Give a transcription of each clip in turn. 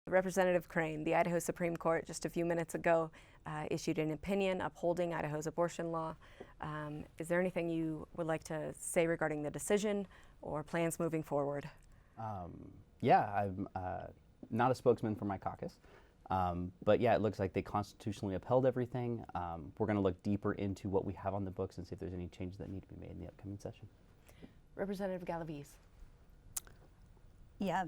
Representative Crane, the Idaho Supreme Court just a few minutes ago issued an opinion upholding Idaho's abortion law. Is there anything you would like to say regarding the decision or plans moving forward? Yeah, I'm not a spokesman for my caucus, but yeah, it looks like they constitutionally upheld everything. We're going to look deeper into what we have on the books and see if there's any changes that need to be made in the upcoming session. Representative Galaviz. Yeah,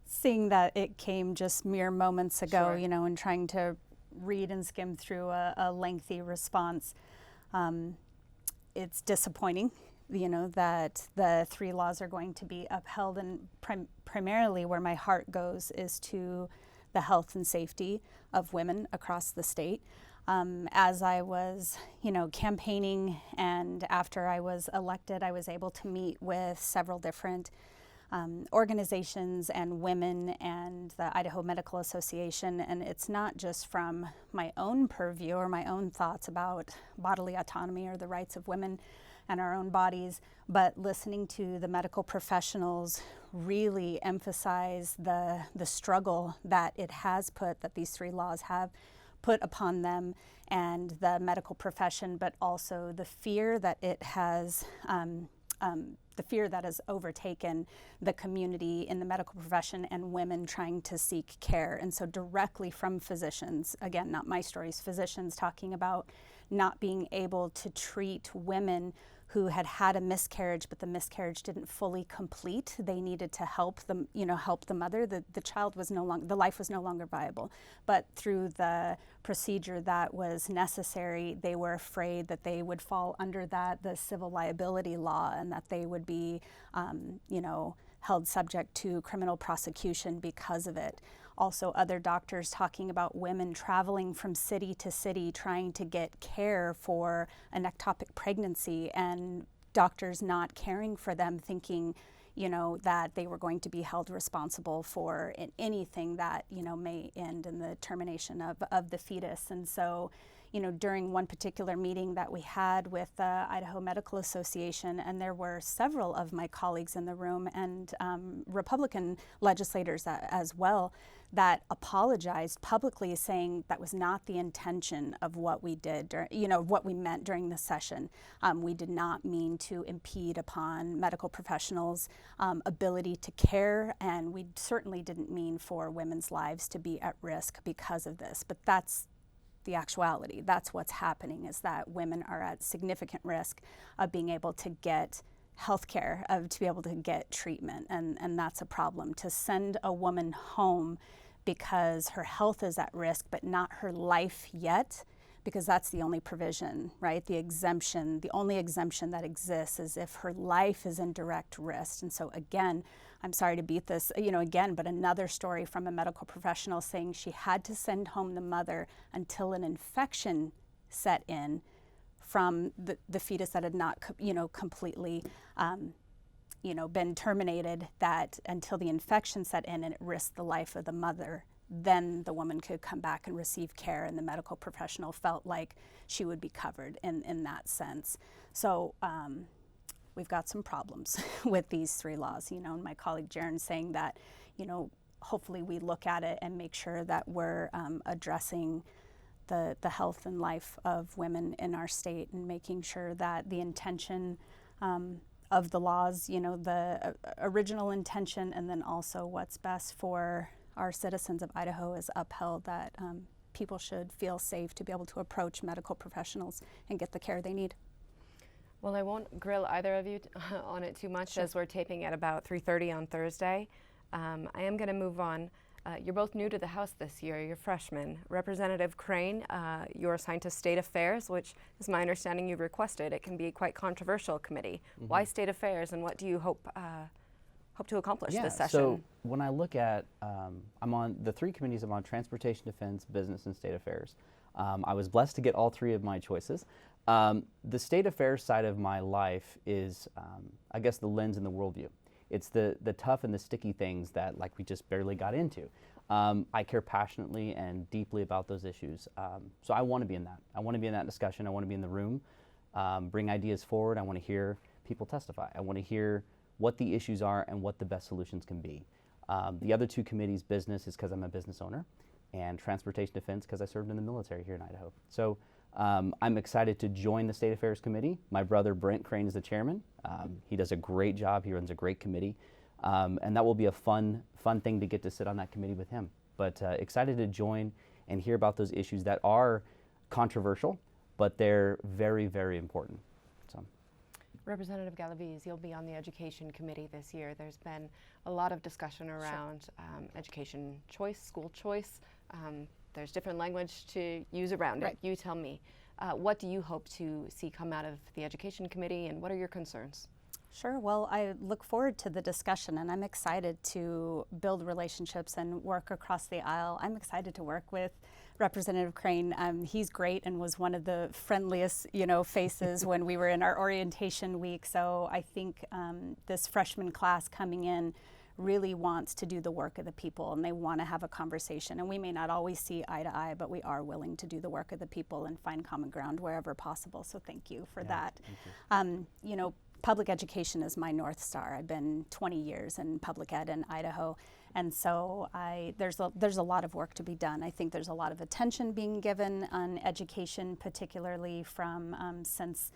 seeing that it came just mere moments ago, Sure. you know, and trying to read and skim through a lengthy response, it's disappointing, you know, that the 3 laws are going to be upheld, and primarily where my heart goes is to the health and safety of women across the state. As I was, you know, campaigning and after I was elected, I was able to meet with several different organizations and women and the Idaho Medical Association, and it's not just from my own purview or my own thoughts about bodily autonomy or the rights of women and our own bodies, but listening to the medical professionals really emphasize the struggle that it has put, that these 3 laws have put upon them and the medical profession, but also the fear that it has the fear that has overtaken the community in the medical profession and women trying to seek care. And so directly from physicians, again, not my stories, physicians talking about not being able to treat women who had had a miscarriage, but the miscarriage didn't fully complete. They needed to help them, you know, help the mother. The child was no longer, the life was no longer viable. But through the procedure that was necessary, they were afraid that they would fall under the civil liability law, and that they would be, you know, held subject to criminal prosecution because of it. Also, other doctors talking about women traveling from city to city trying to get care for an ectopic pregnancy, and doctors not caring for them, thinking, you know, that they were going to be held responsible for anything that, you know, may end in the termination of the fetus. And so, you know, during one particular meeting that we had with the Idaho Medical Association, and there were several of my colleagues in the room and Republican legislators as well, that apologized publicly, saying that was not the intention of what we did, you know, what we meant during the session. We did not mean to impede upon medical professionals' ability to care, and we certainly didn't mean for women's lives to be at risk because of this. But that's the actuality. That's what's happening, is that women are at significant risk of being able to get health care, to be able to get treatment, and that's a problem. To send a woman home because her health is at risk, but not her life yet, because that's the only provision, right? The exemption, the only exemption that exists is if her life is in direct risk. And so again, I'm sorry to beat this, you know, again, but another story from a medical professional saying she had to send home the mother until an infection set in from the fetus that had not, you know, completely, you know, been terminated, that until the infection set in and it risked the life of the mother, then the woman could come back and receive care, and the medical professional felt like she would be covered in that sense. So we've got some problems with these 3 laws, you know, and my colleague Jaron saying that, you know, hopefully we look at it and make sure that we're addressing the health and life of women in our state, and making sure that the intention of the laws, you know, the original intention, and then also what's best for our citizens of Idaho is upheld, that people should feel safe to be able to approach medical professionals and get the care they need. Well, I won't grill either of you on it too much, Sure. as we're taping at about 3:30 on Thursday. I am going to move on. You're both new to the House this year. You're freshmen. Representative Crane, you're assigned to State Affairs, which is my understanding you've requested. It can be a quite controversial committee. Mm-hmm. Why State Affairs, and what do you hope to accomplish this session? So when I look at, I'm on the 3 committees. I'm on Transportation, Defense, Business, and State Affairs. I was blessed to get all 3 of my choices. The State Affairs side of my life is, I guess, the lens and the worldview. It's the tough and the sticky things that, like, we just barely got into. I care passionately and deeply about those issues. So I want to be in that. I want to be in that discussion. I want to be in the room, bring ideas forward. I want to hear people testify. I want to hear what the issues are and what the best solutions can be. The other two committees, business is because I'm a business owner, and transportation defense because I served in the military here in Idaho. So I'm excited to join the State Affairs Committee. My brother Brent Crane is the chairman. He does a great job. He runs a great committee. And that will be a fun thing to get to sit on that committee with him. But excited to join and hear about those issues that are controversial, but they're very, very important. So. Representative Galaviz, you'll be on the Education Committee this year. There's been a lot of discussion around education choice, school choice. There's different language to use around it. You tell me. What do you hope to see come out of the Education Committee, and what are your concerns? Sure. Well, I look forward to the discussion, and I'm excited to build relationships and work across the aisle. I'm excited to work with Representative Crane. He's great and was one of the friendliest, faces when we were in our orientation week. So I think this freshman class coming in really wants to do the work of the people, and they want to have a conversation. And we may not always see eye to eye, but we are willing to do the work of the people and find common ground wherever possible. So thank you for that. Thank you. Public education is my North Star. I've been 20 years in public ed in Idaho, and so there's a lot of work to be done. I think there's a lot of attention being given on education, particularly from since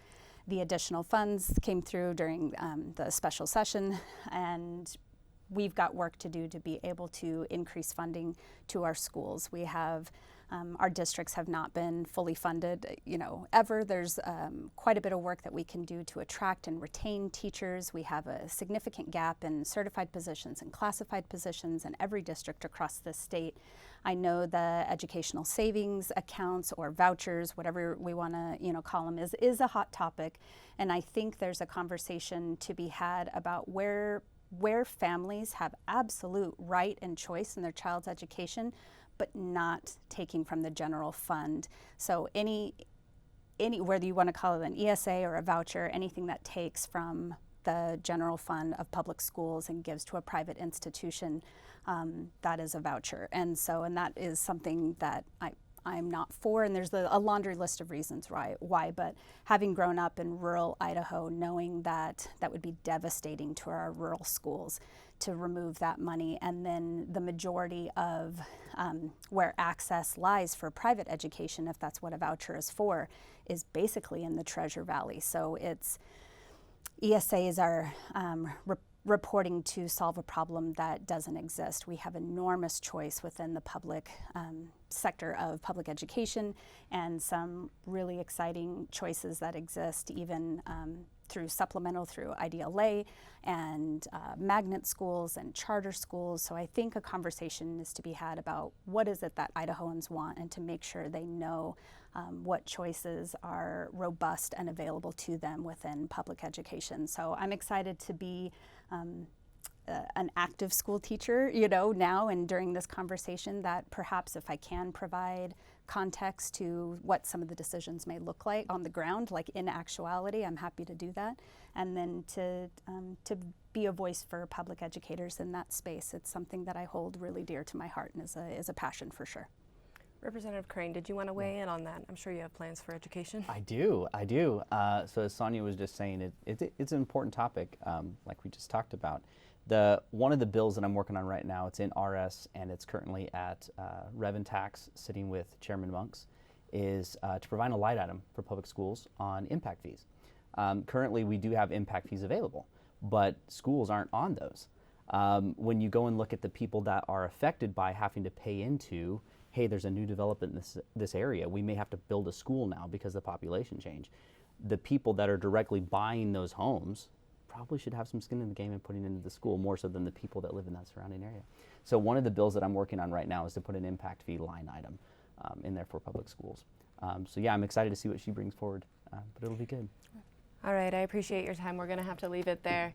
the additional funds came through during the special session, and we've got work to do to be able to increase funding to our schools. We have our districts have not been fully funded, ever. There's quite a bit of work that we can do to attract and retain teachers. We have a significant gap in certified positions and classified positions in every district across the state. I know the educational savings accounts or vouchers, whatever we want to, call them, is a hot topic. And I think there's a conversation to be had about where families have absolute right and choice in their child's education, but not taking from the general fund. So any whether you want to call it an ESA or a voucher, anything that takes from the general fund of public schools and gives to a private institution, that is a voucher. And that is something that I'm not for, and there's a laundry list of reasons why, but having grown up in rural Idaho, knowing that would be devastating to our rural schools to remove that money, and then the majority of where access lies for private education, if that's what a voucher is for, is basically in the Treasure Valley. So it's ESAs are reporting to solve a problem that doesn't exist. We have enormous choice within the public sector of public education, and some really exciting choices that exist even through supplemental, through IDLA, and magnet schools and charter schools. So I think a conversation is to be had about what is it that Idahoans want, and to make sure they know what choices are robust and available to them within public education. So I'm excited to be an active school teacher, now and during this conversation, that perhaps if I can provide context to what some of the decisions may look like on the ground, like in actuality, I'm happy to do that. And then to be a voice for public educators in that space. It's something that I hold really dear to my heart and is a passion for sure. Representative Crane, did you want to weigh in on that? I'm sure you have plans for education. I do. So as Sonia was just saying, it's an important topic, like we just talked about. One of the bills that I'm working on right now, it's in RS and it's currently at Rev and Tax, sitting with Chairman Monks, is to provide a line item for public schools on impact fees. Currently, we do have impact fees available, but schools aren't on those. When you go and look at the people that are affected by having to pay into, hey, there's a new development in this area, we may have to build a school now because of the population change. The people that are directly buying those homes probably should have some skin in the game and putting into the school, more so than the people that live in that surrounding area. So one of the bills that I'm working on right now is to put an impact fee line item in there for public schools. So yeah, I'm excited to see what she brings forward, but it'll be good. All right, I appreciate your time. We're going to have to leave it there.